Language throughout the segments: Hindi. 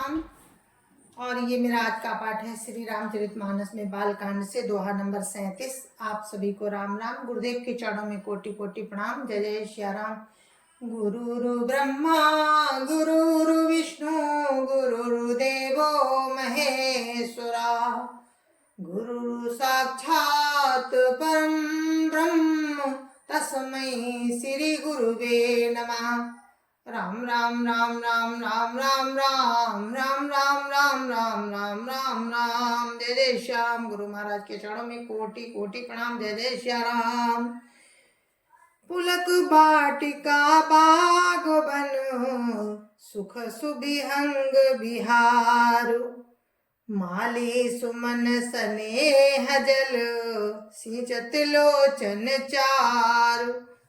राम। और ये मेरा आज का पाठ है श्री रामचरितमानस में बालकांड से दोहा नंबर 37। आप सभी को राम राम। गुरुदेव के चरणों में कोटि कोटि प्रणाम। जय जय श्री राम। गुरुरु ब्रह्मा गुरुरु विष्णु गुरुर्देवो महेश्वरा गुरु साक्षात् परम ब्रह्म तस्मै श्री गुरुवे नमः। राम राम राम राम राम राम राम राम राम राम राम राम राम राम। जय जय श्याम। गुरु महाराज के चरणों में कोटि कोटि प्रणाम। जय जय श्री राम। पुलक बाटिका बाग बन सुख सुबिहंग बिहार माली सुमन स्नेह जल सिंचत लोचन चार।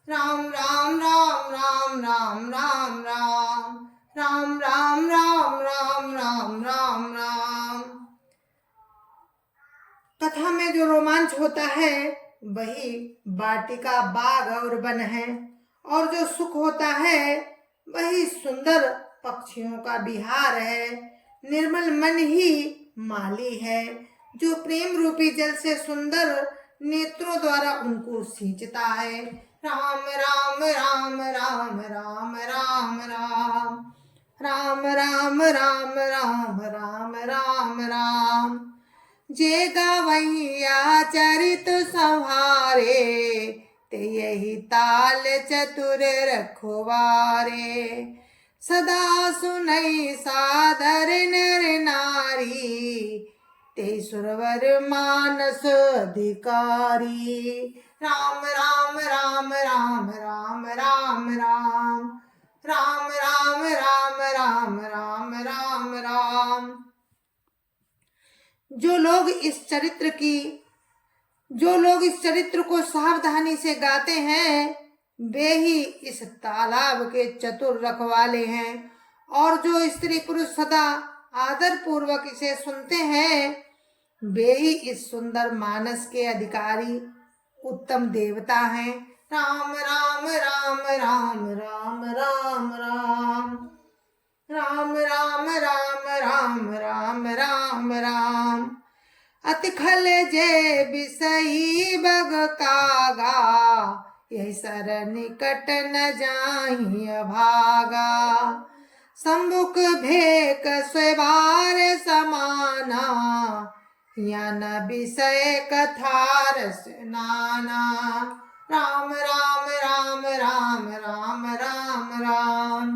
राम राम राम राम राम राम राम राम राम राम राम राम राम राम। कथा में जो रोमांच होता है वही वाटिका बाग और वन है, और जो सुख होता है वही सुंदर पक्षियों का विहार है। निर्मल मन ही माली है, जो प्रेम रूपी जल से सुंदर नेत्रों द्वारा उनको सींचता है। राम राम राम राम राम राम राम राम राम राम राम राम राम राम। जे गवैया चरित संहारे ते यही ताल चतुर रखवारे। सदा सुनई सादर नर नारी ते सुरवर मानस अधिकारी। राम राम राम राम राम राम राम राम राम राम राम राम राम राम। जो लोग इस चरित्र को सावधानी से गाते हैं वे ही इस तालाब के चतुर रखवाले हैं, और जो स्त्री पुरुष सदा आदर पूर्वक इसे सुनते हैं वे ही इस सुंदर मानस के अधिकारी उत्तम देवता हैं। राम राम राम राम राम राम राम राम राम राम राम राम राम राम। अति खल जय बिसई बग कागा यही सर निकट न जाहि भागा। सम्मुख भेक स्वेबार समाना या न विषय कथा रस नाना। राम राम राम राम राम राम राम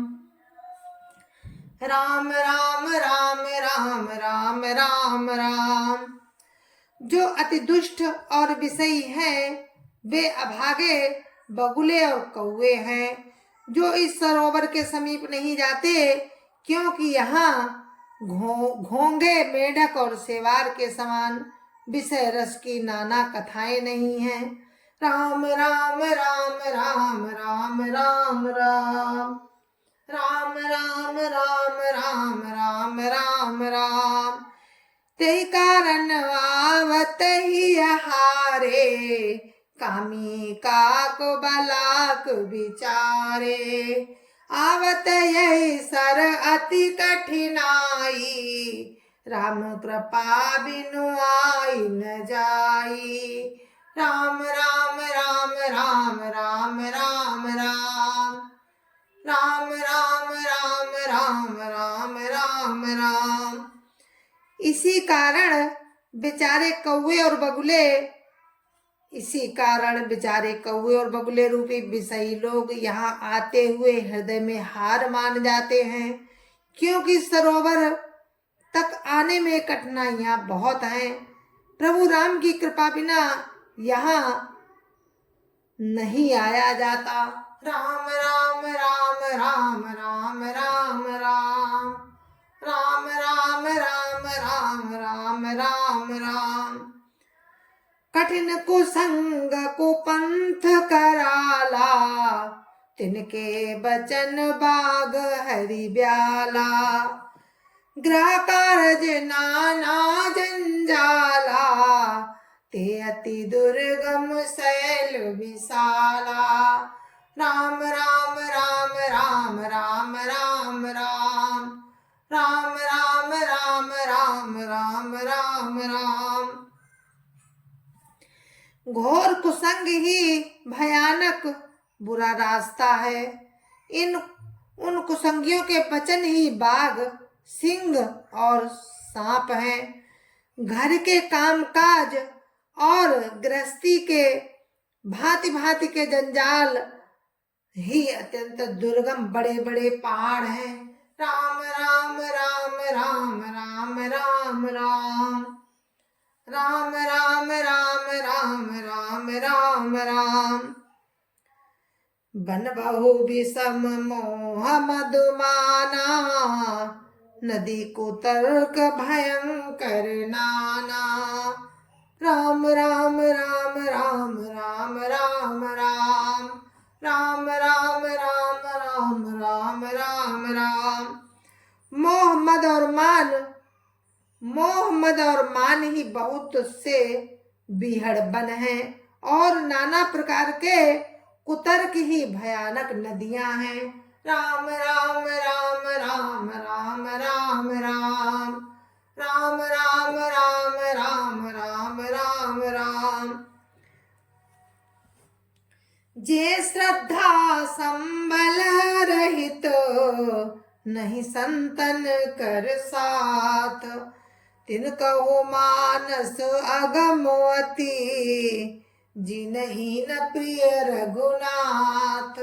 राम राम राम राम राम राम राम। जो अति दुष्ट और विषयी हैं वे अभागे बगुले और कौवे हैं, जो इस सरोवर के समीप नहीं जाते, क्योंकि यहाँ घोंगे मेढक और सेवार के समान विषय रस की नाना कथाएं नहीं हैं। राम राम राम राम राम राम राम राम राम राम राम राम राम राम। ते कारण आवत ही हारे कामी काक बलाक विचारे। आवत यही सर अति कठिनाई राम कृपा बिनु आई न जाई। राम राम राम राम राम राम राम राम राम राम राम राम राम राम। इसी कारण बेचारे कौवे और बगुले रूपी विषयी लोग यहाँ आते हुए हृदय में हार मान जाते हैं, क्योंकि सरोवर तक आने में कठिनाइयां बहुत हैं। प्रभु राम की कृपा बिना यहाँ नहीं आया जाता। राम राम राम राम राम राम राम राम राम राम राम राम राम राम। कठिन कुसंग कुपंथ कराला तिनके बचन बाग हरि ब्याला। ग्रह कारज नाना जंजाला ते अति दुर्गम शैल विशाला। राम राम राम राम राम राम राम राम राम राम राम राम राम राम। घोर कुसंग ही भयानक बुरा रास्ता है, इन उन कुसंगियों के वचन ही बाघ, सिंह और सांप हैं। घर के कामकाज और गृहस्थी के भांति भांति के जंजाल ही अत्यंत दुर्गम बड़े बड़े पहाड़ हैं। राम राम राम राम राम राम राम राम राम राम राम राम राम राम। बन बहु विषम मोह मधुमाना, नदी कुतर्क भयंकर नाना। राम राम राम राम राम राम राम राम राम राम राम राम राम राम। मोह मद और मान ही बहुत से बीहड़ बन हैं, और नाना प्रकार के कुतर्क ही भयानक नदियां हैं। राम राम राम राम राम राम राम राम राम राम राम राम राम राम। जे श्रद्धा संबल रहित, नहीं संतन कर साथ। तिन कहो मानस अगमवती, जिनहि न प्रिय रघुनाथ।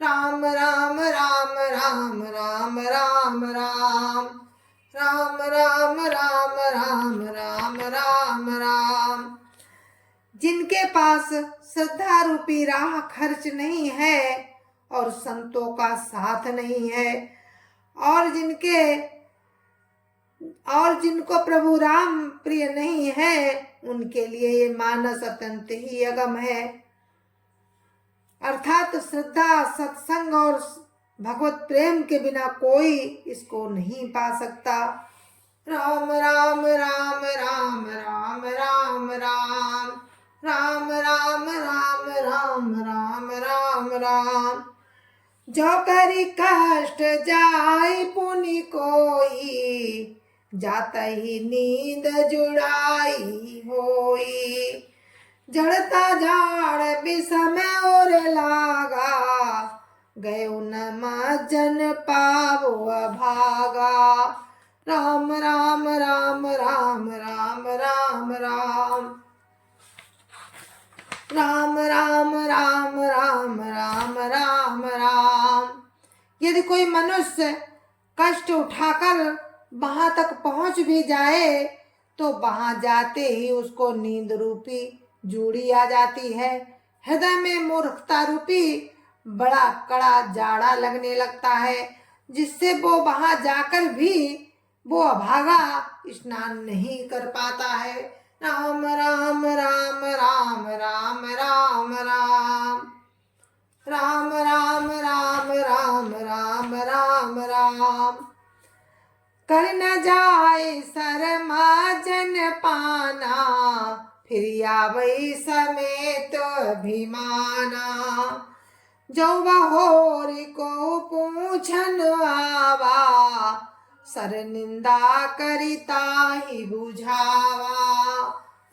राम राम राम राम राम राम राम राम राम राम राम राम राम राम। जिनके पास श्रद्धा रूपी राह खर्च नहीं है और संतों का साथ नहीं है, और जिनको प्रभु राम प्रिय नहीं है, उनके लिए ये मानस अत्यंत ही अगम है। अर्थात श्रद्धा, सत्संग और भगवत प्रेम के बिना कोई इसको नहीं पा सकता। राम राम राम राम राम राम राम राम राम राम राम राम राम राम। जो करी कष्ट जाय पुनि कोई, जाता ही नींद जुड़ाई होई। जड़ता झाड़ विषम और लागा, गयो न मज्जन पावो भागा। राम राम राम राम राम राम राम राम राम राम राम राम राम राम। यदि कोई मनुष्य कष्ट उठाकर वहां तक पहुंच भी जाए, तो वहां जाते ही उसको नींद रूपी जूड़ी आ जाती है। हृदय में मूर्खता रूपी बड़ा कड़ा जाड़ा लगने लगता है, जिससे वो वहां जाकर भी वो अभागा स्नान नहीं कर पाता है। राम राम राम राम राम राम राम राम राम राम राम राम राम राम। कर न जाए शर्मा जन पाना, फिर आवै समेत अभिमाना। जो बहोर को पूछन आवा, सर निंदा करिता ही बुझावा।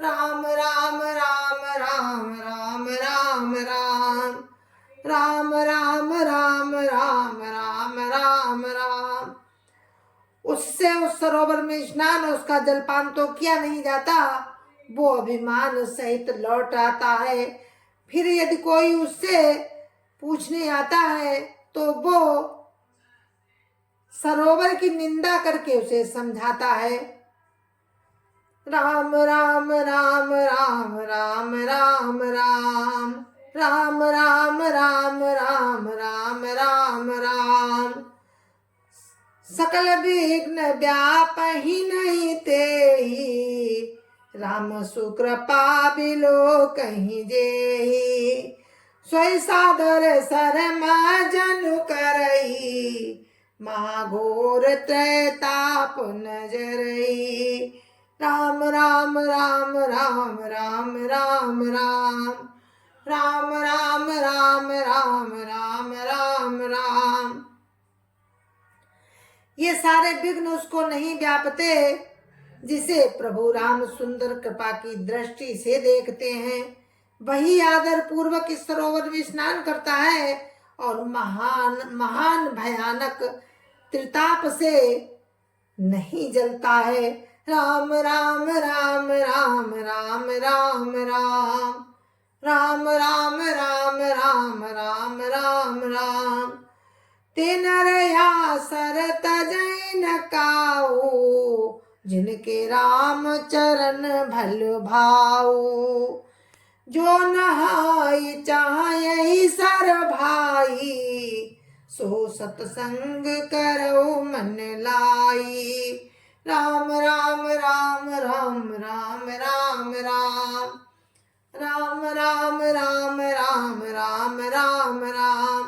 राम राम राम राम राम राम राम राम राम राम राम राम राम राम। उससे उस सरोवर में स्नान और उसका जलपान तो किया नहीं जाता, वो अभिमान सहित लौट आता है। फिर यदि कोई उससे पूछने आता है, तो वो सरोवर की निंदा करके उसे समझाता है। राम राम राम राम राम राम राम राम राम राम राम राम राम राम। सकल विघ्न व्यापहि नहीं तेहि, राम सुकृपा बिलो कहीं जेहि। सोई सादर शर्मा जनु करई, महाघोर त्रैताप नजरई। राम राम राम राम राम राम राम राम राम राम राम राम राम राम। ये सारे विघ्न उसको नहीं व्यापते। जिसे प्रभु राम सुंदर कृपा की दृष्टि से देखते हैं, वही आदर पूर्वक इस सरोवर में स्नान करता है और महान महान भयानक त्रिताप से नहीं जलता है। राम राम राम राम राम राम राम राम राम राम राम राम राम राम ते नरया सरत जैन काऊ, जिनके राम चरण भल भाऊ। जो नहाई चाहे सर भाई, सो सतसंग करो मन लाई। राम राम राम राम राम राम राम राम राम राम राम राम राम राम।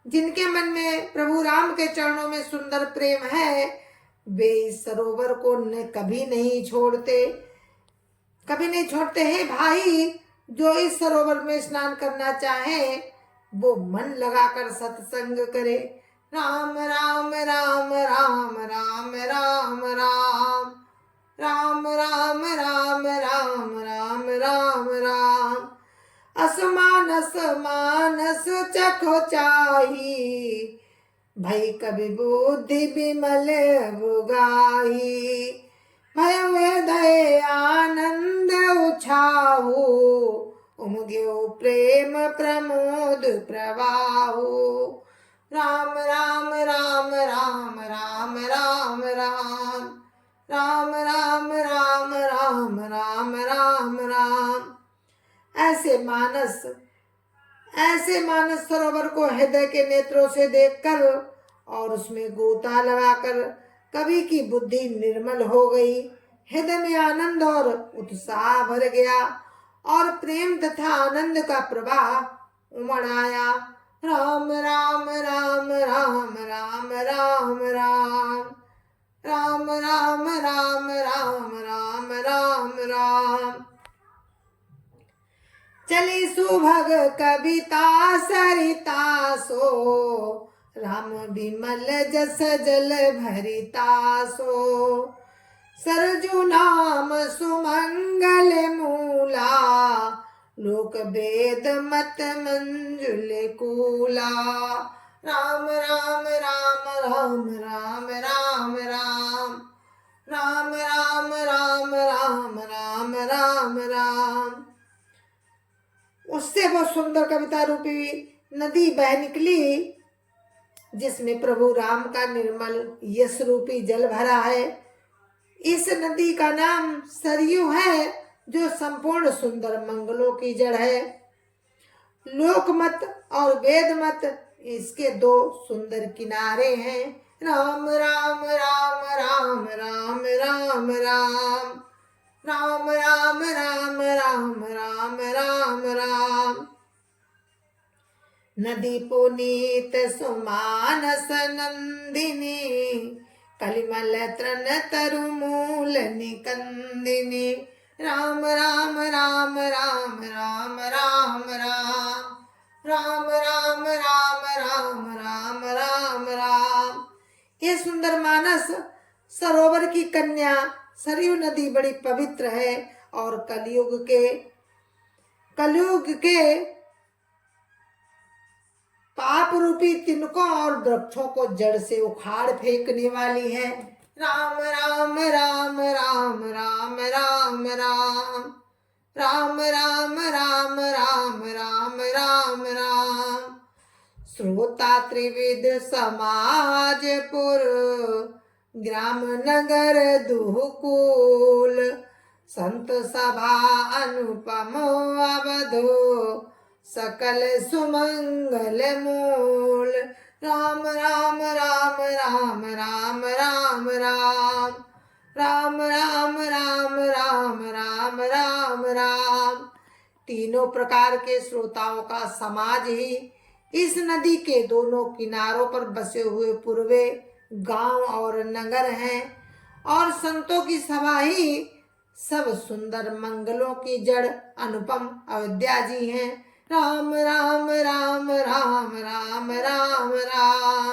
जिनके मन में प्रभु राम के चरणों में सुंदर प्रेम है, वे इस सरोवर को कभी नहीं छोड़ते, कभी नहीं छोड़ते हैं भाई। जो इस सरोवर में स्नान करना चाहे, वो मन लगाकर सत्संग करे। राम राम राम राम राम राम राम राम राम राम राम राम राम राम। असमानस मानस चखो चाही, भई कभी बुद्धि विमल बुगाही। भय हृदय आनंद उछाहू, उमग्यो प्रेम प्रमोद प्रवाहू। राम राम राम राम राम राम राम राम राम राम राम राम राम राम। ऐसे मानस सरोवर को हृदय के नेत्रों से देखकर और उसमें गोता लगाकर कवि की बुद्धि निर्मल हो गई। हृदय में आनंद और उत्साह भर गया और प्रेम तथा आनंद का प्रवाह उमड़ आया। राम राम राम राम राम राम राम राम राम राम राम राम राम राम। चली सुभग कविता सरिता सो, राम विमल जस जल भरिता सो। सरजू नाम सुमंगल मूला, लोक वेद मत मंजुल कूला। राम राम राम राम राम राम राम राम राम राम राम राम राम राम। उससे वो सुंदर कविता रूपी नदी बह निकली, जिसमें प्रभु राम का निर्मल यश रूपी जल भरा है। इस नदी का नाम सरयू है, जो संपूर्ण सुंदर मंगलों की जड़ है। लोकमत और वेदमत इसके दो सुंदर किनारे हैं। राम राम राम राम राम राम राम राम राम राम राम राम राम राम। नदी पुनीत सुमानस नंदिनी, कलिमल तृण तरु मूल निकंदिनी। राम राम राम राम राम राम राम राम राम राम राम राम राम राम। ये सुंदर मानस सरोवर की कन्या सरयू नदी बड़ी पवित्र है और कलयुग के पाप रूपी तिनकों और वृक्षों को जड़ से उखाड़ फेंकने वाली है। राम राम राम राम राम राम राम राम राम राम राम राम राम राम। श्रोता त्रिविध समाजपुर, ग्राम नगर दुहकूल। संत सभा अनुपमो अवधो, सकल सुमंगल मूल। राम राम राम राम राम राम राम राम राम राम राम राम राम राम। तीनों प्रकार के श्रोताओं का समाज ही इस नदी के दोनों किनारों पर बसे हुए पूर्वे गांव और नगर हैं, और संतों की सभा ही सब सुंदर मंगलों की जड़ अनुपम अयोध्या जी हैं। राम राम राम राम राम राम राम